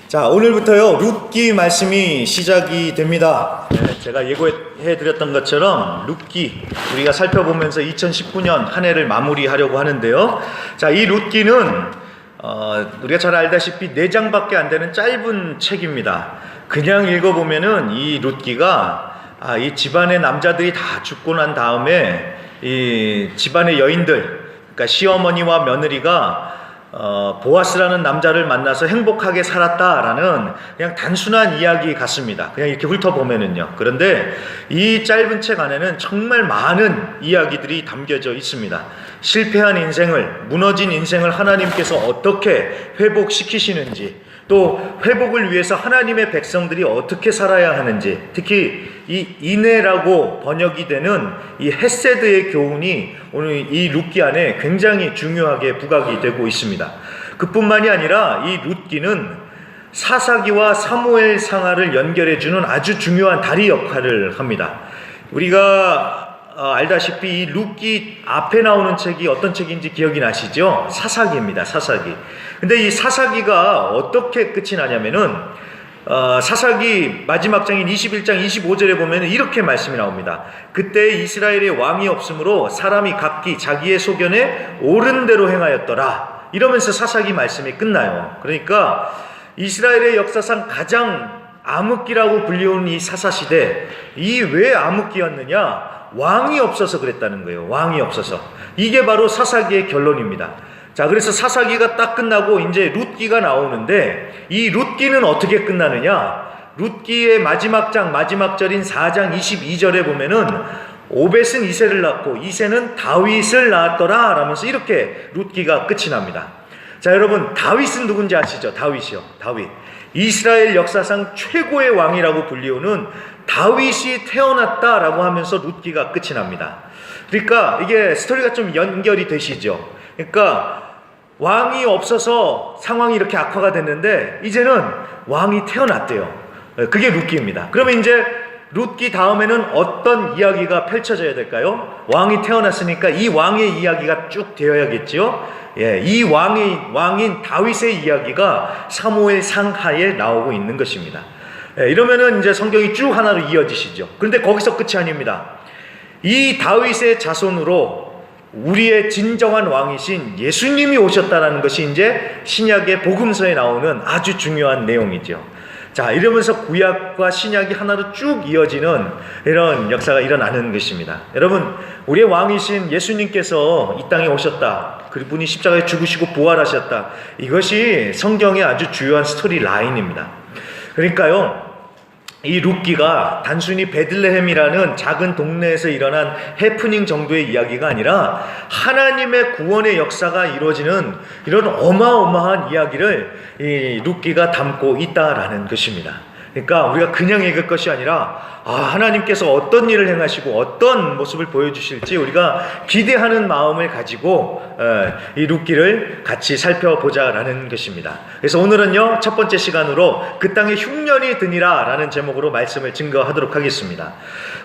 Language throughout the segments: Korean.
자, 오늘부터요 룻기 말씀이 시작이 됩니다. 제가 예고해 드렸던 것처럼 룻기 우리가 살펴보면서 2019년 한 해를 마무리하려고 하는데요. 자, 이 룻기는 우리가 잘 알다시피 4장밖에 안 되는 짧은 책입니다. 그냥 읽어보면은 이 룻기가 이 집안의 남자들이 다 죽고 난 다음에 이 집안의 여인들, 그러니까 시어머니와 며느리가 보아스라는 남자를 만나서 행복하게 살았다라는 그냥 단순한 이야기 같습니다. 그냥 이렇게 훑어보면은요. 그런데 이 짧은 책 안에는 정말 많은 이야기들이 담겨져 있습니다. 실패한 인생을, 무너진 인생을 하나님께서 어떻게 회복시키시는지, 또 회복을 위해서 하나님의 백성들이 어떻게 살아야 하는지, 특히 이 인애라고 번역이 되는 이 헤세드의 교훈이 오늘 이 룻기 안에 굉장히 중요하게 부각이 되고 있습니다. 그뿐만이 아니라 이 룻기는 사사기와 사무엘 상하를 연결해주는 아주 중요한 다리 역할을 합니다. 우리가 알다시피 이 룻기 앞에 나오는 책이 어떤 책인지 기억이 나시죠? 사사기입니다. 사사기. 근데 이 사사기가 어떻게 끝이 나냐면은 사사기 마지막 장인 21장 25절에 보면 이렇게 말씀이 나옵니다. 그때 이스라엘의 왕이 없으므로 사람이 각기 자기의 소견에 옳은 대로 행하였더라. 이러면서 사사기 말씀이 끝나요. 그러니까 이스라엘의 역사상 가장 암흑기라고 불리우는 이 사사시대, 이 왜 암흑기였느냐? 왕이 없어서 그랬다는 거예요. 왕이 없어서. 이게 바로 사사기의 결론입니다. 자, 그래서 사사기가 딱 끝나고 이제 룻기가 나오는데, 이 룻기는 어떻게 끝나느냐? 룻기의 마지막 장, 마지막 절인 4장 22절에 보면은 오벳은 이새를 낳고 이새는 다윗을 낳았더라 라면서 이렇게 룻기가 끝이 납니다. 자, 여러분, 다윗은 누군지 아시죠? 다윗이요. 다윗. 이스라엘 역사상 최고의 왕이라고 불리우는 다윗이 태어났다라고 하면서 룻기가 끝이 납니다. 그러니까 이게 스토리가 좀 연결이 되시죠? 그러니까 왕이 없어서 상황이 이렇게 악화가 됐는데 이제는 왕이 태어났대요. 그게 룻기입니다. 그러면 이제 룻기 다음에는 어떤 이야기가 펼쳐져야 될까요? 왕이 태어났으니까 이 왕의 이야기가 쭉 되어야겠죠. 이 왕인 다윗의 이야기가 사무엘 상하에 나오고 있는 것입니다. 이러면은 이제 성경이 쭉 하나로 이어지시죠. 그런데 거기서 끝이 아닙니다. 이 다윗의 자손으로 우리의 진정한 왕이신 예수님이 오셨다라는 것이 이제 신약의 복음서에 나오는 아주 중요한 내용이죠. 자, 이러면서 구약과 신약이 하나로 쭉 이어지는 이런 역사가 일어나는 것입니다. 여러분, 우리의 왕이신 예수님께서 이 땅에 오셨다. 그분이 십자가에 죽으시고 부활하셨다. 이것이 성경의 아주 주요한 스토리 라인입니다. 그러니까요, 이 룻기가 단순히 베들레헴이라는 작은 동네에서 일어난 해프닝 정도의 이야기가 아니라 하나님의 구원의 역사가 이루어지는 이런 어마어마한 이야기를 이 룻기가 담고 있다라는 것입니다. 그러니까 우리가 그냥 읽을 것이 아니라 하나님께서 어떤 일을 행하시고 어떤 모습을 보여주실지 우리가 기대하는 마음을 가지고 이 룻기를 같이 살펴보자라는 것입니다. 그래서 오늘은요, 첫 번째 시간으로 그 땅에 흉년이 드니라 라는 제목으로 말씀을 증거하도록 하겠습니다.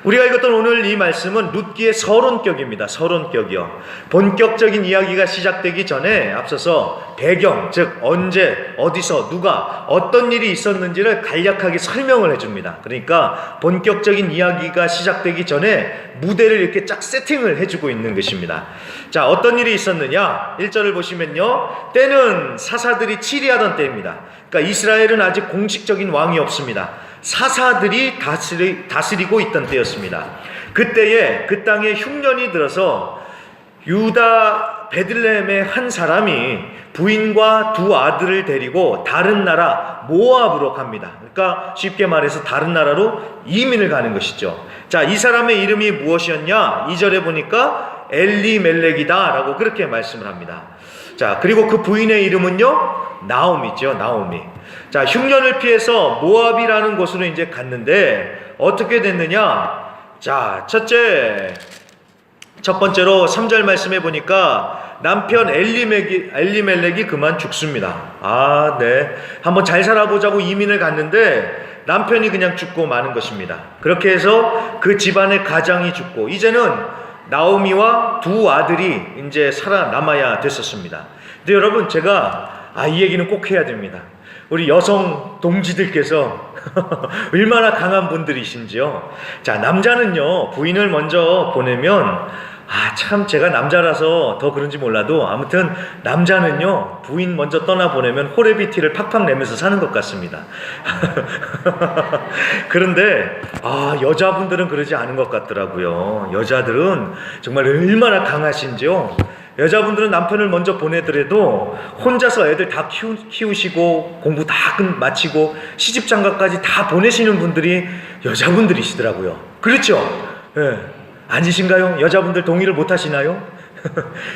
우리가 읽었던 오늘 이 말씀은 룻기의 서론격입니다. 서론격이요. 본격적인 이야기가 시작되기 전에 앞서서 배경, 즉 언제, 어디서, 누가, 어떤 일이 있었는지를 간략하게 설명을 해줍니다. 그러니까 본격적인 이야기가 시작되기 전에 무대를 이렇게 쫙 세팅을 해주고 있는 것입니다. 자, 어떤 일이 있었느냐? 1절을 보시면요, 때는 사사들이 치리하던 때입니다. 그러니까 이스라엘은 아직 공식적인 왕이 없습니다. 사사들이 다스리고 있던 때였습니다. 그때에 그 땅에 흉년이 들어서 유다 베들레헴의 한 사람이 부인과 2 아들을 데리고 다른 나라 모압으로 갑니다. 그러니까 쉽게 말해서 다른 나라로 이민을 가는 것이죠. 자, 이 사람의 이름이 무엇이었냐? 2절에 보니까 엘리멜렉이다 라고 그렇게 말씀을 합니다. 자, 그리고 그 부인의 이름은요, 나오미죠. 나오미. 자, 흉년을 피해서 모압이라는 곳으로 이제 갔는데 어떻게 됐느냐? 자, 첫 번째로 3절 말씀해 보니까 남편 엘리멜렉이 그만 죽습니다. 네. 한번 잘 살아보자고 이민을 갔는데 남편이 그냥 죽고 마는 것입니다. 그렇게 해서 그 집안의 가장이 죽고 이제는 나오미와 2 아들이 이제 살아남아야 됐었습니다. 근데 여러분, 제가 이 얘기는 꼭 해야 됩니다. 우리 여성 동지들께서 얼마나 강한 분들이신지요. 자, 남자는요, 부인을 먼저 보내면, 참 제가 남자라서 더 그런지 몰라도 아무튼 남자는요, 부인 먼저 떠나보내면 호레비티를 팍팍 내면서 사는 것 같습니다. 그런데 여자분들은 그러지 않은 것 같더라고요. 여자들은 정말 얼마나 강하신지요. 여자분들은 남편을 먼저 보내더라도 혼자서 애들 다 키우시고 공부 다 마치고 시집장가까지 다 보내시는 분들이 여자분들이시더라고요. 그렇죠? 예. 아니신가요? 여자분들 동의를 못 하시나요?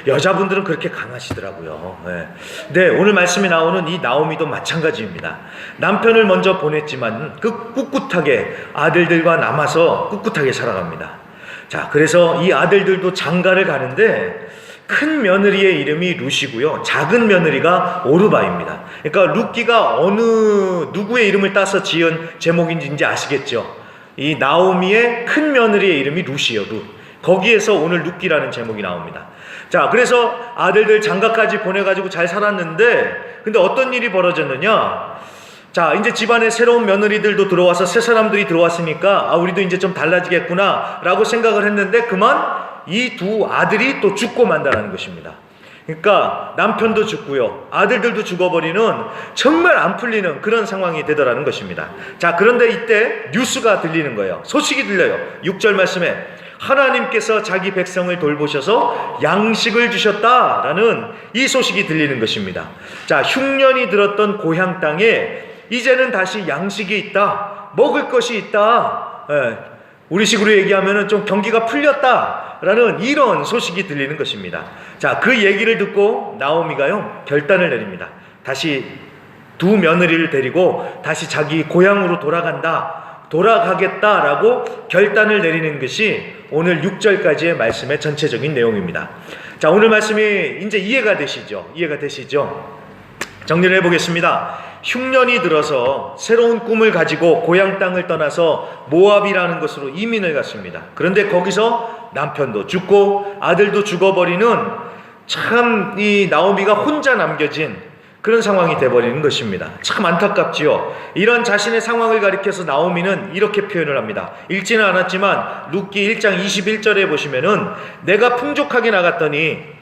여자분들은 그렇게 강하시더라고요. 네. 네, 오늘 말씀에 나오는 이 나오미도 마찬가지입니다. 남편을 먼저 보냈지만 꿋꿋하게 아들들과 남아서 꿋꿋하게 살아갑니다. 자, 그래서 이 아들들도 장가를 가는데 큰 며느리의 이름이 룻이고요, 작은 며느리가 오르바입니다. 그러니까 룻기가 어느 누구의 이름을 따서 지은 제목인지 아시겠죠? 이 나오미의 큰 며느리의 이름이 룻이에요. 룻. 거기에서 오늘 룻기라는 제목이 나옵니다. 자, 그래서 아들들 장가까지 보내가지고 잘 살았는데, 근데 어떤 일이 벌어졌느냐? 자, 이제 집안에 새로운 며느리들도 들어와서 새 사람들이 들어왔으니까 우리도 이제 좀 달라지겠구나 라고 생각을 했는데, 그만 이 두 아들이 또 죽고 만다라는 것입니다. 그러니까 남편도 죽고요, 아들들도 죽어버리는 정말 안 풀리는 그런 상황이 되더라는 것입니다. 자, 그런데 이때 뉴스가 들리는 거예요. 소식이 들려요. 6절 말씀에 하나님께서 자기 백성을 돌보셔서 양식을 주셨다라는 이 소식이 들리는 것입니다. 자, 흉년이 들었던 고향 땅에 이제는 다시 양식이 있다, 먹을 것이 있다, 우리식으로 얘기하면 좀 경기가 풀렸다라는 이런 소식이 들리는 것입니다. 자, 그 얘기를 듣고 나오미가요, 결단을 내립니다. 다시 두 며느리를 데리고 다시 자기 고향으로 돌아가겠다라고 결단을 내리는 것이 오늘 6절까지의 말씀의 전체적인 내용입니다. 자, 오늘 말씀이 이제 이해가 되시죠? 정리를 해보겠습니다. 흉년이 들어서 새로운 꿈을 가지고 고향 땅을 떠나서 모압이라는 곳으로 이민을 갔습니다. 그런데 거기서 남편도 죽고 아들도 죽어버리는, 참 이 나오미가 혼자 남겨진 그런 상황이 돼버리는 것입니다. 참 안타깝지요. 이런 자신의 상황을 가리켜서 나오미는 이렇게 표현을 합니다. 읽지는 않았지만 룻기 1장 21절에 보시면은 내가 풍족하게 나갔더니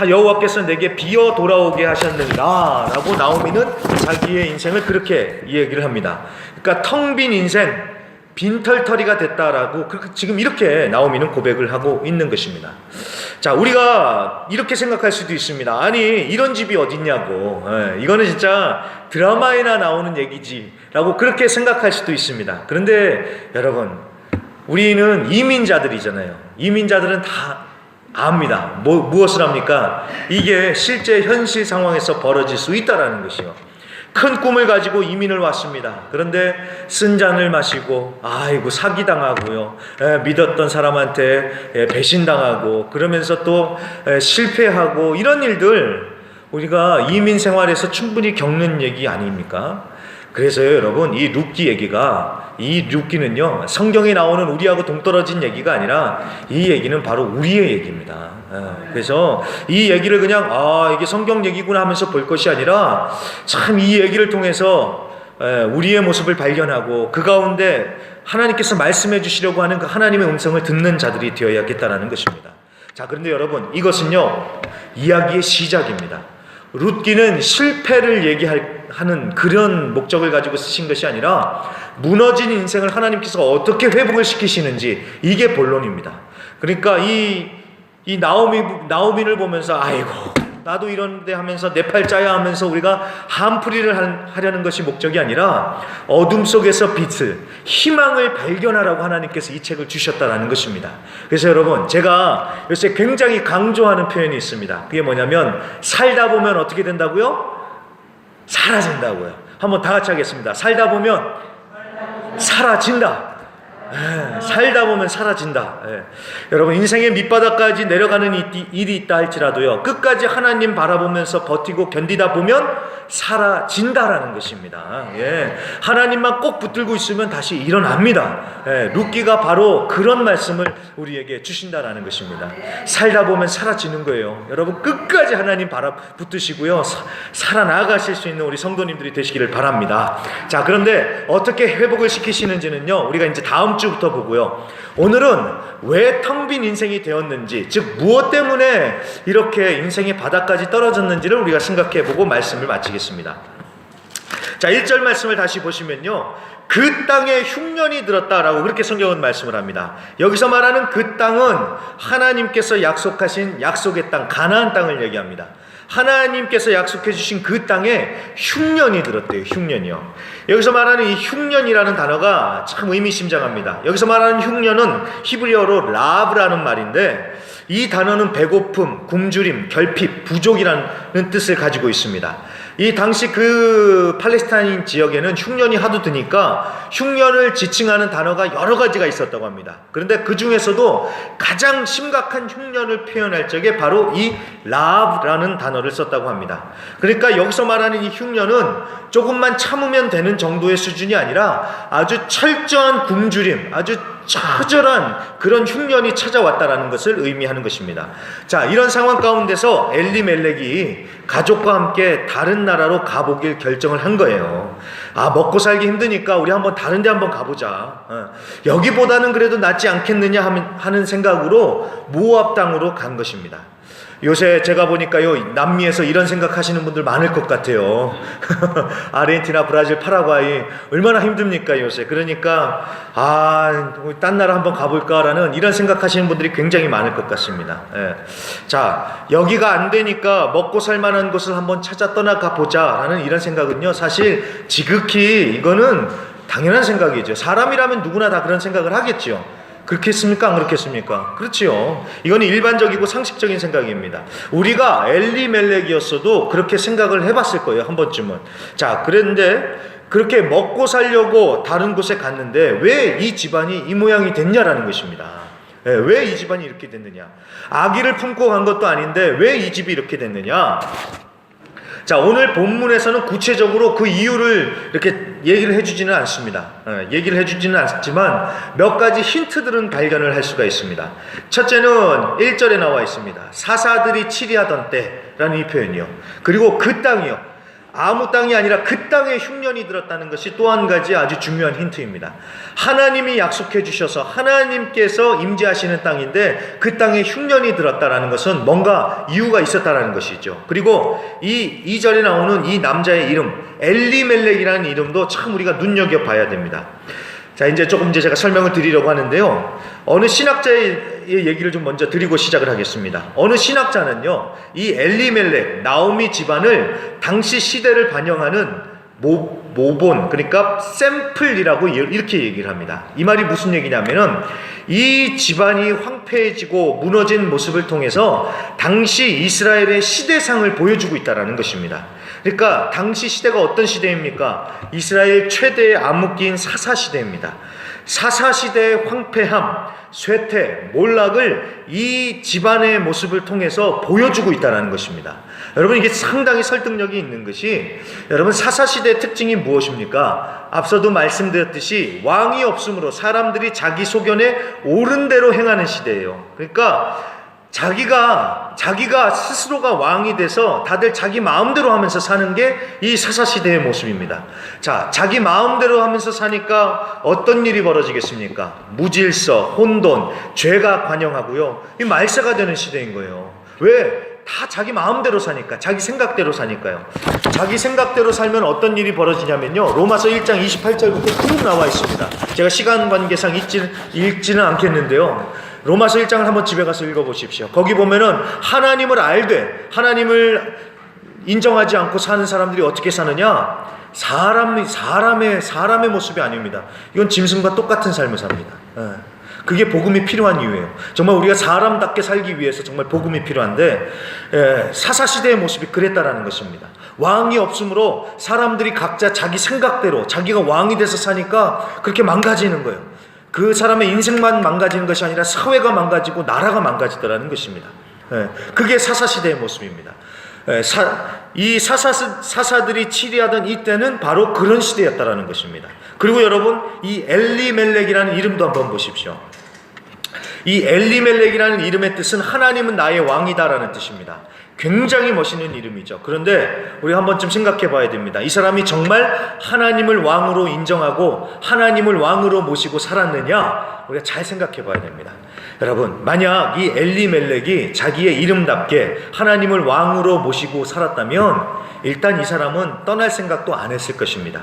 여호와께서 내게 비어 돌아오게 하셨는가 라고 나오미는 자기의 인생을 그렇게 얘기를 합니다. 그러니까 텅 빈 인생, 빈털터리가 됐다라고 지금 이렇게 나오미는 고백을 하고 있는 것입니다. 자, 우리가 이렇게 생각할 수도 있습니다. 아니, 이런 집이 어딨냐고, 이거는 진짜 드라마에나 나오는 얘기지 라고 그렇게 생각할 수도 있습니다. 그런데 여러분, 우리는 이민자들이잖아요. 이민자들은 다 압니다. 무엇을 합니까? 이게 실제 현실 상황에서 벌어질 수 있다라는 것이요. 큰 꿈을 가지고 이민을 왔습니다. 그런데 쓴 잔을 마시고 사기당하고요, 믿었던 사람한테 배신당하고 그러면서 또 실패하고, 이런 일들 우리가 이민 생활에서 충분히 겪는 얘기 아닙니까? 그래서요, 여러분, 이 룻기는요, 성경에 나오는 우리하고 동떨어진 얘기가 아니라 이 얘기는 바로 우리의 얘기입니다. 그래서 이 얘기를 그냥 이게 성경 얘기구나 하면서 볼 것이 아니라, 참 이 얘기를 통해서 우리의 모습을 발견하고 그 가운데 하나님께서 말씀해 주시려고 하는 그 하나님의 음성을 듣는 자들이 되어야겠다는 것입니다. 자, 그런데 여러분, 이것은요, 이야기의 시작입니다. 룻기는 실패를 얘기하는 그런 목적을 가지고 쓰신 것이 아니라 무너진 인생을 하나님께서 어떻게 회복을 시키시는지, 이게 본론입니다. 그러니까 이 나오미를 보면서 나도 이런데 하면서 내 팔자야 하면서 우리가 한풀이를 하려는 것이 목적이 아니라 어둠 속에서 빛을, 희망을 발견하라고 하나님께서 이 책을 주셨다라는 것입니다. 그래서 여러분, 제가 요새 굉장히 강조하는 표현이 있습니다. 그게 뭐냐면, 살다 보면 어떻게 된다고요? 사라진다고요. 한번 다 같이 하겠습니다. 살다 보면 사라진다. 살다 보면 사라진다. 여러분, 인생의 밑바닥까지 내려가는 일이 있다 할지라도요, 끝까지 하나님 바라보면서 버티고 견디다 보면 사라진다라는 것입니다. 예. 하나님만 꼭 붙들고 있으면 다시 일어납니다. 예. 룻기가 바로 그런 말씀을 우리에게 주신다라는 것입니다. 살다 보면 사라지는 거예요. 여러분 끝까지 하나님 붙드시고요. 살아나가실 수 있는 우리 성도님들이 되시기를 바랍니다. 자, 그런데 어떻게 회복을 시키시는지는요, 우리가 이제 다음 주부터 보고요. 오늘은 왜 텅 빈 인생이 되었는지, 즉 무엇 때문에 이렇게 인생의 바닥까지 떨어졌는지를 우리가 생각해보고 말씀을 마치겠습니다. 자, 1절 말씀을 다시 보시면요, 그 땅에 흉년이 들었다라고 그렇게 성경은 말씀을 합니다. 여기서 말하는 그 땅은 하나님께서 약속하신 약속의 땅, 가나안 땅을 얘기합니다. 하나님께서 약속해 주신 그 땅에 흉년이 들었대요. 흉년이요. 여기서 말하는 이 흉년이라는 단어가 참 의미심장합니다. 여기서 말하는 흉년은 히브리어로 라브라는 말인데, 이 단어는 배고픔, 굶주림, 결핍, 부족이라는 뜻을 가지고 있습니다. 이 당시 그 팔레스타인 지역에는 흉년이 하도 드니까 흉년을 지칭하는 단어가 여러 가지가 있었다고 합니다. 그런데 그 중에서도 가장 심각한 흉년을 표현할 적에 바로 이 라합라는 단어를 썼다고 합니다. 그러니까 여기서 말하는 이 흉년은 조금만 참으면 되는 정도의 수준이 아니라 아주 철저한 굶주림, 아주 처절한 그런 흉년이 찾아왔다라는 것을 의미하는 것입니다. 자, 이런 상황 가운데서 엘리멜렉이 가족과 함께 다른 나라로 가보길 결정을 한 거예요. 아, 먹고 살기 힘드니까 우리 한번 다른 데 한번 가보자. 여기보다는 그래도 낫지 않겠느냐 하는 생각으로 모압 땅으로 간 것입니다. 요새 제가 보니까요, 남미에서 이런 생각하시는 분들 많을 것 같아요. 아르헨티나, 브라질, 파라과이 얼마나 힘듭니까 요새. 그러니까 딴 나라 한번 가볼까라는 이런 생각하시는 분들이 굉장히 많을 것 같습니다. 예. 자, 여기가 안 되니까 먹고 살만한 곳을 한번 찾아 떠나가 보자라는 이런 생각은요, 사실 지극히 이거는 당연한 생각이죠. 사람이라면 누구나 다 그런 생각을 하겠죠. 그렇겠습니까? 안 그렇겠습니까? 그렇지요. 이건 일반적이고 상식적인 생각입니다. 우리가 엘리멜렉이었어도 그렇게 생각을 해봤을 거예요, 한 번쯤은. 자, 그런데 그렇게 먹고 살려고 다른 곳에 갔는데 왜 이 집안이 이 모양이 됐냐라는 것입니다. 왜 이 집안이 이렇게 됐느냐? 아기를 품고 간 것도 아닌데 왜 이 집이 이렇게 됐느냐? 자, 오늘 본문에서는 구체적으로 그 이유를 이렇게 얘기를 해주지는 않습니다. 얘기를 해주지는 않지만 몇 가지 힌트들은 발견을 할 수가 있습니다. 첫째는 1절에 나와 있습니다. 사사들이 치리하던 때라는 이 표현이요. 그리고 그 땅이요. 아무 땅이 아니라 그 땅에 흉년이 들었다는 것이 또 한 가지 아주 중요한 힌트입니다. 하나님이 약속해 주셔서 하나님께서 임재하시는 땅인데 그 땅에 흉년이 들었다는 것은 뭔가 이유가 있었다는 것이죠. 그리고 이 2절에 나오는 이 남자의 이름 엘리멜렉이라는 이름도 참 우리가 눈여겨봐야 됩니다. 자, 이제 조금 제가 설명을 드리려고 하는데요, 어느 신학자의 얘기를 좀 먼저 드리고 시작을 하겠습니다. 어느 신학자는요, 이 엘리멜렉, 나오미 집안을 당시 시대를 반영하는 모본, 그러니까 샘플이라고 이렇게 얘기를 합니다. 이 말이 무슨 얘기냐면은 이 집안이 황폐해지고 무너진 모습을 통해서 당시 이스라엘의 시대상을 보여주고 있다는 것입니다. 그러니까 당시 시대가 어떤 시대입니까? 이스라엘 최대의 암흑기인 사사시대입니다. 사사시대의 황폐함, 쇠퇴, 몰락을 이 집안의 모습을 통해서 보여주고 있다는 것입니다. 여러분, 이게 상당히 설득력이 있는 것이, 여러분, 사사시대의 특징이 무엇입니까? 앞서도 말씀드렸듯이 왕이 없으므로 사람들이 자기 소견에 옳은 대로 행하는 시대예요. 그러니까 자기가 스스로가 왕이 돼서 다들 자기 마음대로 하면서 사는 게 이 사사시대의 모습입니다. 자, 자기 마음대로 하면서 사니까 어떤 일이 벌어지겠습니까? 무질서, 혼돈, 죄가 관영하고요, 이 말세가 되는 시대인 거예요. 왜? 다 자기 마음대로 사니까, 자기 생각대로 사니까요. 자기 생각대로 살면 어떤 일이 벌어지냐면요, 로마서 1장 28절부터 쭉 나와 있습니다. 제가 시간 관계상 읽지는 않겠는데요, 로마서 1장을 한번 집에 가서 읽어보십시오. 거기 보면은 하나님을 알되 하나님을 인정하지 않고 사는 사람들이 어떻게 사느냐? 사람의 모습이 아닙니다. 이건 짐승과 똑같은 삶을 삽니다. 그게 복음이 필요한 이유예요. 정말 우리가 사람답게 살기 위해서 정말 복음이 필요한데, 사사시대의 모습이 그랬다라는 것입니다. 왕이 없으므로 사람들이 각자 자기 생각대로 자기가 왕이 돼서 사니까 그렇게 망가지는 거예요. 그 사람의 인생만 망가지는 것이 아니라 사회가 망가지고 나라가 망가지더라는 것입니다. 그게 사사시대의 모습입니다. 이 사사들이 치리하던 이때는 바로 그런 시대였다라는 것입니다. 그리고 여러분, 이 엘리멜렉이라는 이름도 한번 보십시오. 이 엘리멜렉이라는 이름의 뜻은 하나님은 나의 왕이다라는 뜻입니다. 굉장히 멋있는 이름이죠. 그런데 우리 한 번쯤 생각해 봐야 됩니다. 이 사람이 정말 하나님을 왕으로 인정하고 하나님을 왕으로 모시고 살았느냐? 우리가 잘 생각해 봐야 됩니다. 여러분, 만약 이 엘리멜렉이 자기의 이름답게 하나님을 왕으로 모시고 살았다면 일단 이 사람은 떠날 생각도 안 했을 것입니다.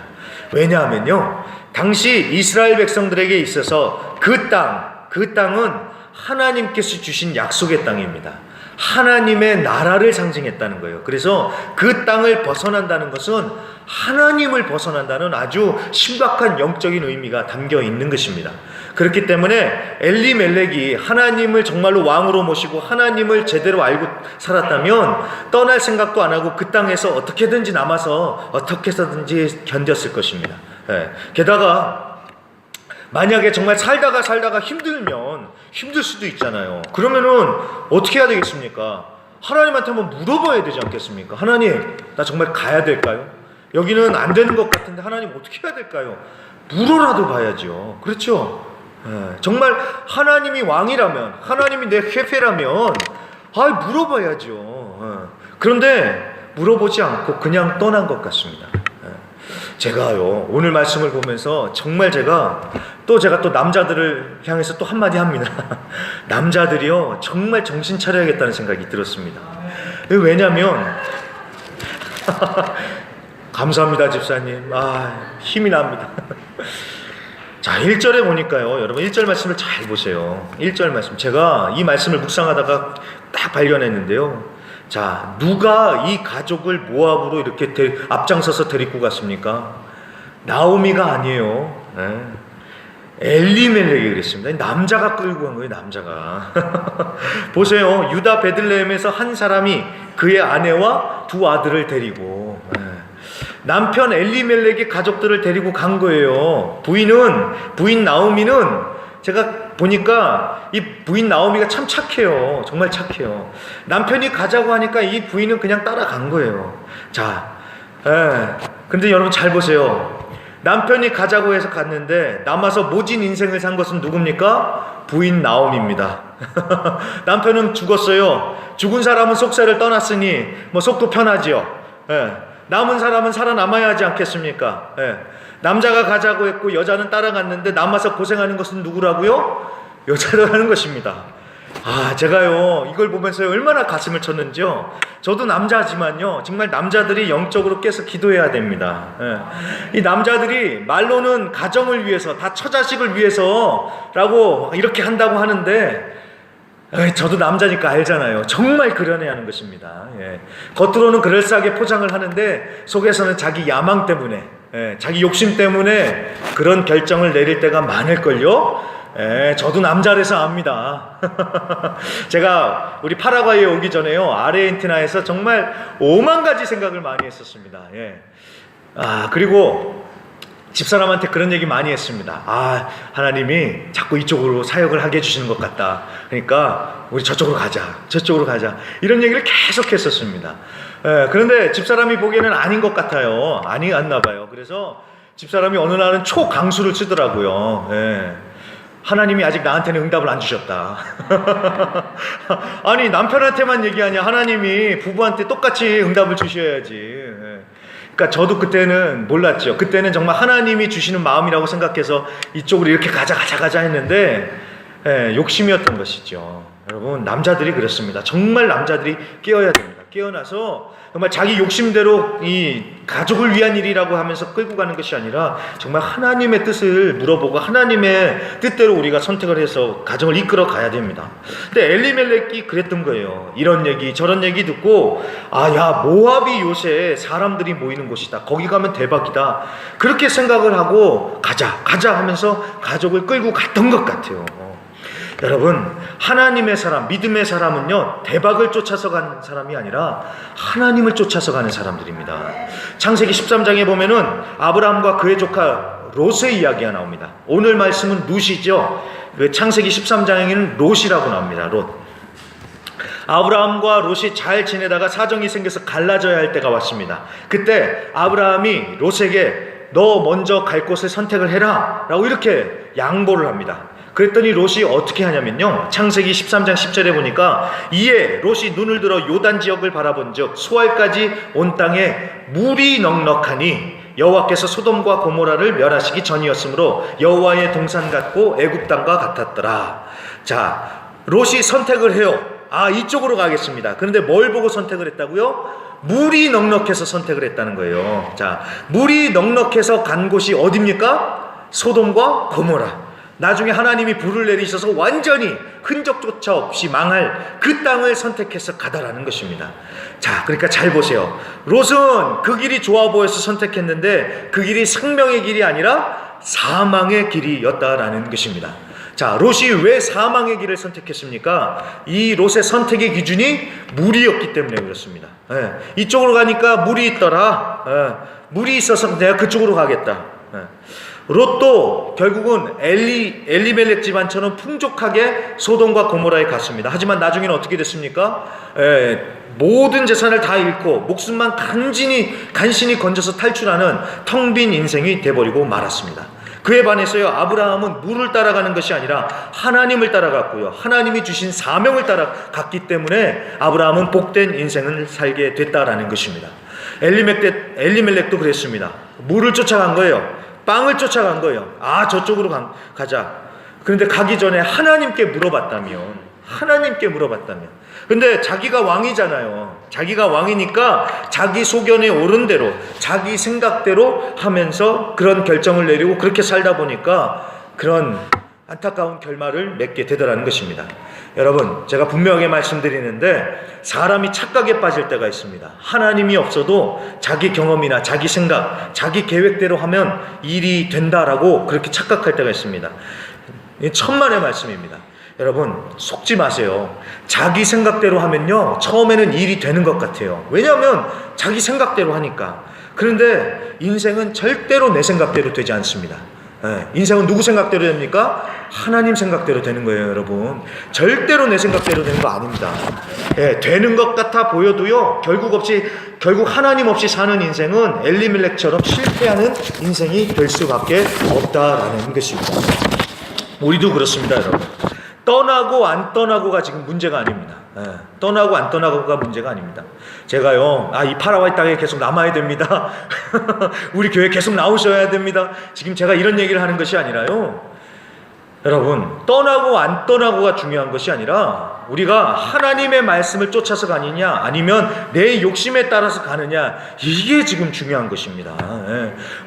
왜냐하면요, 당시 이스라엘 백성들에게 있어서 그 땅은 하나님께서 주신 약속의 땅입니다. 하나님의 나라를 상징했다는 거예요. 그래서 그 땅을 벗어난다는 것은 하나님을 벗어난다는 아주 심각한 영적인 의미가 담겨 있는 것입니다. 그렇기 때문에 엘리멜렉이 하나님을 정말로 왕으로 모시고 하나님을 제대로 알고 살았다면 떠날 생각도 안 하고 그 땅에서 어떻게든지 남아서 어떻게 해서든지 견뎠을 것입니다. 게다가 만약에 정말 살다가 힘들 수도 있잖아요. 그러면은 어떻게 해야 되겠습니까? 하나님한테 한번 물어봐야 되지 않겠습니까? 하나님, 나 정말 가야 될까요? 여기는 안 되는 것 같은데 하나님 어떻게 해야 될까요? 물어라도 봐야죠. 그렇죠? 정말 하나님이 왕이라면, 하나님이 내 셰페라면 물어봐야죠. 그런데 물어보지 않고 그냥 떠난 것 같습니다. 제가요, 오늘 말씀을 보면서 정말 제가 또 남자들을 향해서 또 한마디 합니다. 남자들이요, 정말 정신 차려야겠다는 생각이 들었습니다. 왜냐면 감사합니다, 집사님. 힘이 납니다. 자, 1절에 보니까요, 여러분 1절 말씀을 잘 보세요. 1절 말씀, 제가 이 말씀을 묵상하다가 딱 발견했는데요. 자, 누가 이 가족을 모압으로 이렇게 앞장서서 데리고 갔습니까? 나오미가 아니에요. 엘리멜렉이 그랬습니다. 남자가 끌고 간 거예요, 남자가. 보세요. 유다 베들레헴에서 한 사람이 그의 아내와 두 아들을 데리고, 남편 엘리멜렉의 가족들을 데리고 간 거예요. 부인 나오미는 제가 보니까 이 부인 나오미가 참 착해요. 정말 착해요. 남편이 가자고 하니까 이 부인은 그냥 따라간 거예요. 자, 근데 여러분 잘 보세요. 남편이 가자고 해서 갔는데 남아서 모진 인생을 산 것은 누굽니까? 부인 나오미입니다. 남편은 죽었어요. 죽은 사람은 속세를 떠났으니 뭐 속도 편하지요. 남은 사람은 살아남아야 하지 않겠습니까? 남자가 가자고 했고 여자는 따라갔는데 남아서 고생하는 것은 누구라고요? 여자로 하는 것입니다. 제가요, 이걸 보면서 얼마나 가슴을 쳤는지요. 저도 남자지만요, 정말 남자들이 영적으로 깨서 기도해야 됩니다. 이 남자들이 말로는 가정을 위해서, 다 처자식을 위해서라고 이렇게 한다고 하는데, 저도 남자니까 알잖아요. 정말 그려내야 하는 것입니다. 겉으로는 그럴싸하게 포장을 하는데 속에서는 자기 야망 때문에, 자기 욕심 때문에 그런 결정을 내릴 때가 많을걸요. 저도 남자라서 압니다. 제가 우리 파라과이에 오기 전에요, 아르헨티나에서 정말 5만 가지 생각을 많이 했었습니다. 그리고 집사람한테 그런 얘기 많이 했습니다. 하나님이 자꾸 이쪽으로 사역을 하게 해주시는 것 같다. 그러니까 우리 저쪽으로 가자. 이런 얘기를 계속 했었습니다. 그런데 집사람이 보기에는 아닌 것 같아요. 아니었나 봐요. 그래서 집사람이 어느 날은 초강수를 쓰더라고요. 하나님이 아직 나한테는 응답을 안 주셨다. 아니, 남편한테만 얘기하냐? 하나님이 부부한테 똑같이 응답을 주셔야지. 그러니까 저도 그때는 몰랐죠. 그때는 정말 하나님이 주시는 마음이라고 생각해서 이쪽으로 이렇게 가자 했는데 욕심이었던 것이죠. 여러분, 남자들이 그렇습니다. 정말 남자들이 깨어야 됩니다. 깨어나서 정말 자기 욕심대로 이 가족을 위한 일이라고 하면서 끌고 가는 것이 아니라 정말 하나님의 뜻을 물어보고 하나님의 뜻대로 우리가 선택을 해서 가정을 이끌어 가야 됩니다. 근데 엘리멜렉이 그랬던 거예요. 이런 얘기 저런 얘기 듣고 모압이 요새 사람들이 모이는 곳이다. 거기 가면 대박이다. 그렇게 생각을 하고 가자 하면서 가족을 끌고 갔던 것 같아요. 여러분, 하나님의 사람, 믿음의 사람은요, 대박을 쫓아서 가는 사람이 아니라 하나님을 쫓아서 가는 사람들입니다. 창세기 13장에 보면은 아브라함과 그의 조카 롯의 이야기가 나옵니다. 오늘 말씀은 룻이죠. 창세기 13장에는 롯이라고 나옵니다. 롯. 아브라함과 롯이 잘 지내다가 사정이 생겨서 갈라져야 할 때가 왔습니다. 그때 아브라함이 롯에게 너 먼저 갈 곳을 선택을 해라 라고 이렇게 양보를 합니다. 그랬더니 롯이 어떻게 하냐면요, 창세기 13장 10절에 보니까 이에 롯이 눈을 들어 요단 지역을 바라본즉 수알까지 온 땅에 물이 넉넉하니 여호와께서 소돔과 고모라를 멸하시기 전이었으므로 여호와의 동산 같고 애굽 땅과 같았더라. 자, 롯이 선택을 해요. 이쪽으로 가겠습니다. 그런데 뭘 보고 선택을 했다고요? 물이 넉넉해서 선택을 했다는 거예요. 자, 물이 넉넉해서 간 곳이 어디입니까? 소돔과 고모라. 나중에 하나님이 불을 내리셔서 완전히 흔적조차 없이 망할 그 땅을 선택해서 가다라는 것입니다. 자, 그러니까 잘 보세요. 롯은 그 길이 좋아 보여서 선택했는데 그 길이 생명의 길이 아니라 사망의 길이었다라는 것입니다. 자, 롯이 왜 사망의 길을 선택했습니까? 이 롯의 선택의 기준이 물이었기 때문에 그렇습니다. 이쪽으로 가니까 물이 있더라. 물이 있어서 내가 그쪽으로 가겠다. 롯도 결국은 엘리멜렉 집안처럼 풍족하게 소돔과 고모라에 갔습니다. 하지만 나중에는 어떻게 됐습니까? 모든 재산을 다 잃고 목숨만 간신히 건져서 탈출하는 텅 빈 인생이 돼버리고 말았습니다. 그에 반해서요, 아브라함은 물을 따라가는 것이 아니라 하나님을 따라갔고요, 하나님이 주신 사명을 따라갔기 때문에 아브라함은 복된 인생을 살게 됐다라는 것입니다. 엘리멜렉도 그랬습니다. 물을 쫓아간 거예요. 빵을 쫓아간 거예요. 저쪽으로 가자. 그런데 가기 전에 하나님께 물어봤다면. 근데 자기가 왕이잖아요. 자기가 왕이니까 자기 소견에 오른 대로, 자기 생각대로 하면서 그런 결정을 내리고 그렇게 살다 보니까 그런 안타까운 결말을 맺게 되더라는 것입니다. 여러분, 제가 분명하게 말씀드리는데 사람이 착각에 빠질 때가 있습니다. 하나님이 없어도 자기 경험이나 자기 생각, 자기 계획대로 하면 일이 된다라고 그렇게 착각할 때가 있습니다. 천만의 말씀입니다. 여러분, 속지 마세요. 자기 생각대로 하면요, 처음에는 일이 되는 것 같아요. 왜냐하면 자기 생각대로 하니까. 그런데 인생은 절대로 내 생각대로 되지 않습니다. 인생은 누구 생각대로 됩니까? 하나님 생각대로 되는 거예요, 여러분. 절대로 내 생각대로 되는 거 아닙니다. 되는 것 같아 보여도요, 결국 하나님 없이 사는 인생은 엘리멜렉처럼 실패하는 인생이 될 수밖에 없다라는 것입니다. 우리도 그렇습니다, 여러분. 떠나고 안 떠나고가 지금 문제가 아닙니다. 떠나고 안 떠나고가 문제가 아닙니다. 제가요, 이 파라과이 땅에 계속 남아야 됩니다. 우리 교회 계속 나오셔야 됩니다. 지금 제가 이런 얘기를 하는 것이 아니라요, 여러분, 떠나고 안 떠나고가 중요한 것이 아니라 우리가 하나님의 말씀을 쫓아서 가느냐 아니면 내 욕심에 따라서 가느냐, 이게 지금 중요한 것입니다.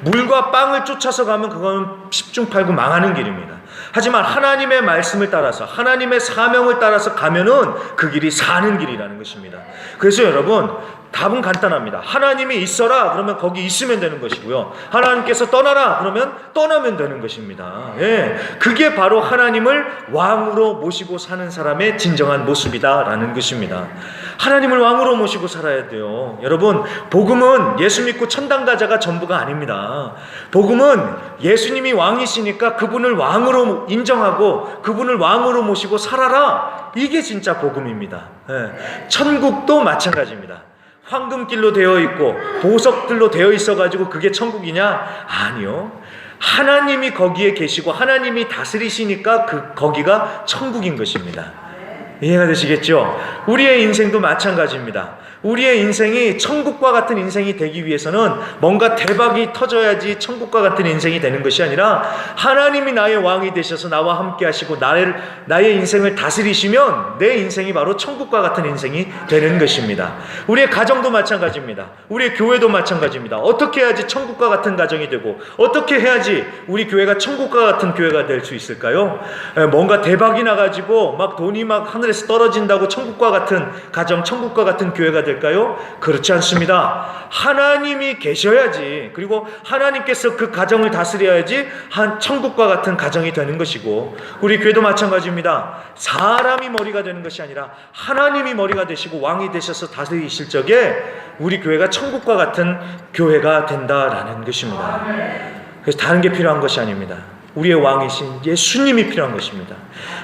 물과 빵을 쫓아서 가면 그건 10중 8구 망하는 길입니다. 하지만 하나님의 말씀을 따라서, 하나님의 사명을 따라서 가면은 그 길이 사는 길이라는 것입니다. 그래서 여러분, 답은 간단합니다. 하나님이 있어라 그러면 거기 있으면 되는 것이고요, 하나님께서 떠나라 그러면 떠나면 되는 것입니다. 그게 바로 하나님을 왕으로 모시고 사는 사람의 진정한 모습이다라는 것입니다. 하나님을 왕으로 모시고 살아야 돼요. 여러분, 복음은 예수 믿고 천당 가자가 전부가 아닙니다. 복음은 예수님이 왕이시니까 그분을 왕으로 인정하고 그분을 왕으로 모시고 살아라, 이게 진짜 복음입니다. 천국도 마찬가지입니다. 황금길로 되어 있고 보석들로 되어 있어가지고 그게 천국이냐? 아니요. 하나님이 거기에 계시고 하나님이 다스리시니까 거기가 천국인 것입니다. 이해가 되시겠죠? 우리의 인생도 마찬가지입니다. 우리의 인생이 천국과 같은 인생이 되기 위해서는 뭔가 대박이 터져야지 천국과 같은 인생이 되는 것이 아니라 하나님이 나의 왕이 되셔서 나와 함께 하시고 나의 인생을 다스리시면 내 인생이 바로 천국과 같은 인생이 되는 것입니다. 우리의 가정도 마찬가지입니다. 우리의 교회도 마찬가지입니다. 어떻게 해야지 천국과 같은 가정이 되고 어떻게 해야지 우리 교회가 천국과 같은 교회가 될 수 있을까요? 뭔가 대박이 나가지고 막 돈이 막 하늘에서 떨어진다고 천국과 같은 가정, 천국과 같은 교회가 될까요? 그렇지 않습니다. 하나님이 계셔야지, 그리고 하나님께서 그 가정을 다스려야지 한 천국과 같은 가정이 되는 것이고, 우리 교회도 마찬가지입니다. 사람이 머리가 되는 것이 아니라 하나님이 머리가 되시고 왕이 되셔서 다스리실 적에 우리 교회가 천국과 같은 교회가 된다라는 것입니다. 그래서 다른 게 필요한 것이 아닙니다. 우리의 왕이신 예수님이 필요한 것입니다.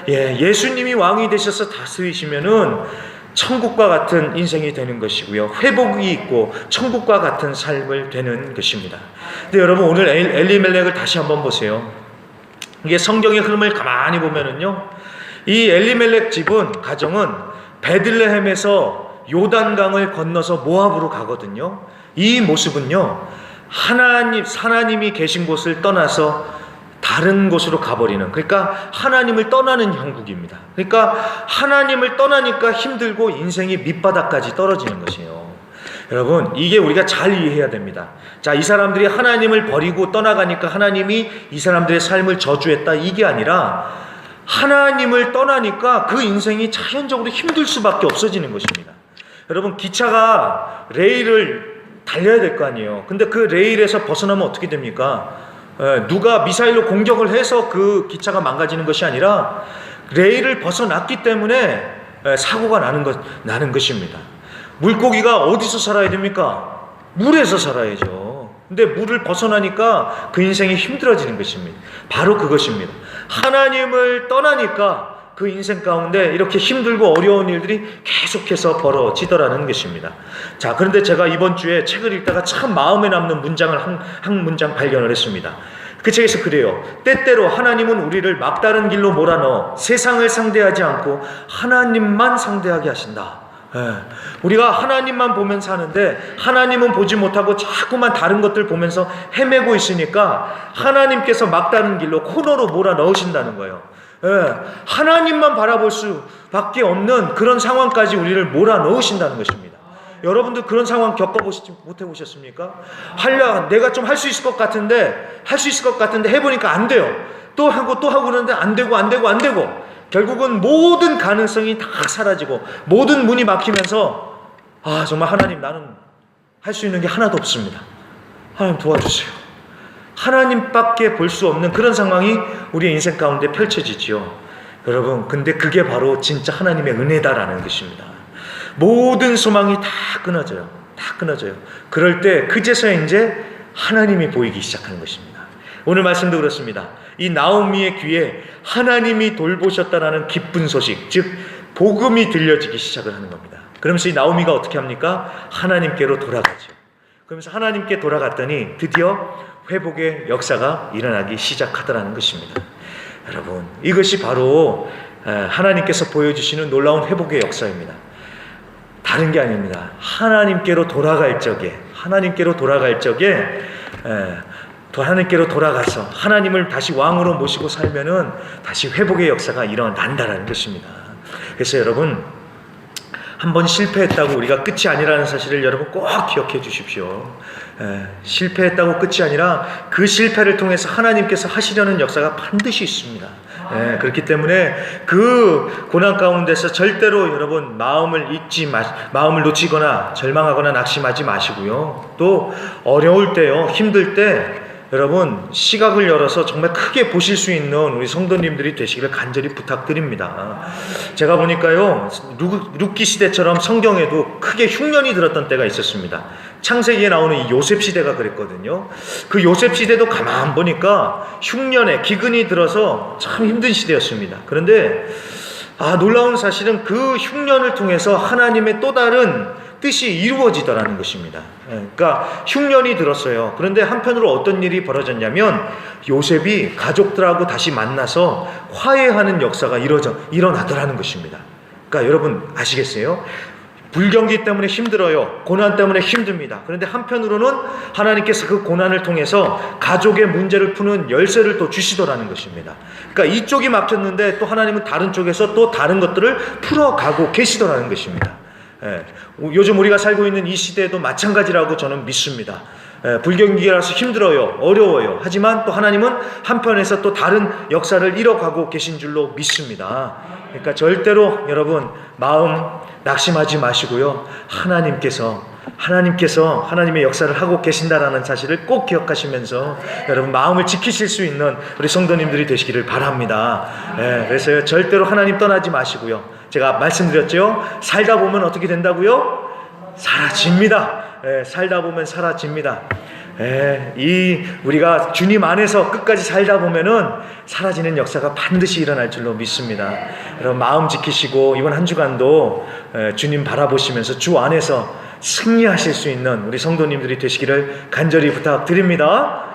예수님이 왕이 되셔서 다스리시면은 천국과 같은 인생이 되는 것이고요. 회복이 있고 천국과 같은 삶을 되는 것입니다. 근데 여러분 오늘 엘리멜렉을 다시 한번 보세요. 이게 성경의 흐름을 가만히 보면은요, 이 엘리멜렉 집은 가정은 베들레헴에서 요단강을 건너서 모압으로 가거든요. 이 모습은요, 하나님이 계신 곳을 떠나서 다른 곳으로 가버리는, 그러니까 하나님을 떠나는 형국입니다. 그러니까 하나님을 떠나니까 힘들고 인생이 밑바닥까지 떨어지는 것이에요. 여러분, 이게 우리가 잘 이해해야 됩니다. 자, 이 사람들이 하나님을 버리고 떠나가니까 하나님이 이 사람들의 삶을 저주했다, 이게 아니라 하나님을 떠나니까 그 인생이 자연적으로 힘들 수밖에 없어지는 것입니다. 여러분, 기차가 레일을 달려야 될 거 아니에요. 근데 그 레일에서 벗어나면 어떻게 됩니까? 누가 미사일로 공격을 해서 그 기차가 망가지는 것이 아니라 레일을 벗어났기 때문에 사고가 나는 것입니다. 물고기가 어디서 살아야 됩니까? 물에서 살아야죠. 근데 물을 벗어나니까 그 인생이 힘들어지는 것입니다. 바로 그것입니다. 하나님을 떠나니까 그 인생 가운데 이렇게 힘들고 어려운 일들이 계속해서 벌어지더라는 것입니다. 자, 그런데 제가 이번 주에 책을 읽다가 참 마음에 남는 문장을 한 문장 발견을 했습니다. 그 책에서 그래요. 때때로 하나님은 우리를 막다른 길로 몰아넣어 세상을 상대하지 않고 하나님만 상대하게 하신다. 우리가 하나님만 보면 사는데 하나님은 보지 못하고 자꾸만 다른 것들 보면서 헤매고 있으니까 하나님께서 막다른 길로 코너로 몰아넣으신다는 거예요. 하나님만 바라볼 수밖에 없는 그런 상황까지 우리를 몰아넣으신다는 것입니다. 여러분들 그런 상황 겪어보시지 못해보셨습니까? 내가 좀 할 수 있을 것 같은데 해보니까 안 돼요. 또 하고 그러는데 안 되고 결국은 모든 가능성이 다 사라지고 모든 문이 막히면서 정말 하나님, 나는 할 수 있는 게 하나도 없습니다. 하나님 도와주세요. 하나님밖에 볼 수 없는 그런 상황이 우리의 인생 가운데 펼쳐지지요. 여러분, 근데 그게 바로 진짜 하나님의 은혜다라는 것입니다. 모든 소망이 다 끊어져요. 그럴 때 그제서야 이제 하나님이 보이기 시작하는 것입니다. 오늘 말씀도 그렇습니다. 이 나오미의 귀에 하나님이 돌보셨다라는 기쁜 소식, 즉 복음이 들려지기 시작을 하는 겁니다. 그러면서 이 나오미가 어떻게 합니까? 하나님께로 돌아가죠. 그러면서 하나님께 돌아갔더니 드디어 회복의 역사가 일어나기 시작하더라는 것입니다. 여러분, 이것이 바로 하나님께서 보여주시는 놀라운 회복의 역사입니다. 다른 게 아닙니다. 하나님께로 돌아갈 적에 하나님께로 돌아가서 하나님을 다시 왕으로 모시고 살면은 다시 회복의 역사가 일어난다라는 것입니다. 그래서 여러분, 한번 실패했다고 우리가 끝이 아니라는 사실을 여러분 꼭 기억해 주십시오. 실패했다고 끝이 아니라 그 실패를 통해서 하나님께서 하시려는 역사가 반드시 있습니다. 그렇기 때문에 그 고난 가운데서 절대로 여러분 마음을 놓치거나 절망하거나 낙심하지 마시고요. 또 어려울 때요, 힘들 때 여러분 시각을 열어서 정말 크게 보실 수 있는 우리 성도님들이 되시기를 간절히 부탁드립니다. 제가 보니까요, 룻기 시대처럼 성경에도 크게 흉년이 들었던 때가 있었습니다. 창세기에 나오는 이 요셉 시대가 그랬거든요. 그 요셉 시대도 가만 보니까 흉년에 기근이 들어서 참 힘든 시대였습니다. 그런데 놀라운 사실은 그 흉년을 통해서 하나님의 또 다른 뜻이 이루어지더라는 것입니다. 그러니까 흉년이 들었어요. 그런데 한편으로 어떤 일이 벌어졌냐면 요셉이 가족들하고 다시 만나서 화해하는 역사가 일어나더라는 것입니다. 그러니까 여러분 아시겠어요? 불경기 때문에 힘들어요. 고난 때문에 힘듭니다. 그런데 한편으로는 하나님께서 그 고난을 통해서 가족의 문제를 푸는 열쇠를 또 주시더라는 것입니다. 그러니까 이쪽이 막혔는데 또 하나님은 다른 쪽에서 또 다른 것들을 풀어가고 계시더라는 것입니다. 요즘 우리가 살고 있는 이 시대에도 마찬가지라고 저는 믿습니다. 불경기라서 힘들어요, 어려워요. 하지만 또 하나님은 한편에서 또 다른 역사를 이뤄가고 계신 줄로 믿습니다. 그러니까 절대로 여러분 마음 낙심하지 마시고요, 하나님께서 하나님의 역사를 하고 계신다라는 사실을 꼭 기억하시면서 여러분 마음을 지키실 수 있는 우리 성도님들이 되시기를 바랍니다. 그래서 절대로 하나님 떠나지 마시고요, 제가 말씀드렸죠, 살다 보면 어떻게 된다고요? 사라집니다. 살다 보면 사라집니다. 우리가 주님 안에서 끝까지 살다 보면은 사라지는 역사가 반드시 일어날 줄로 믿습니다. 여러분 마음 지키시고 이번 한 주간도 주님 바라보시면서 주 안에서 승리하실 수 있는 우리 성도님들이 되시기를 간절히 부탁드립니다.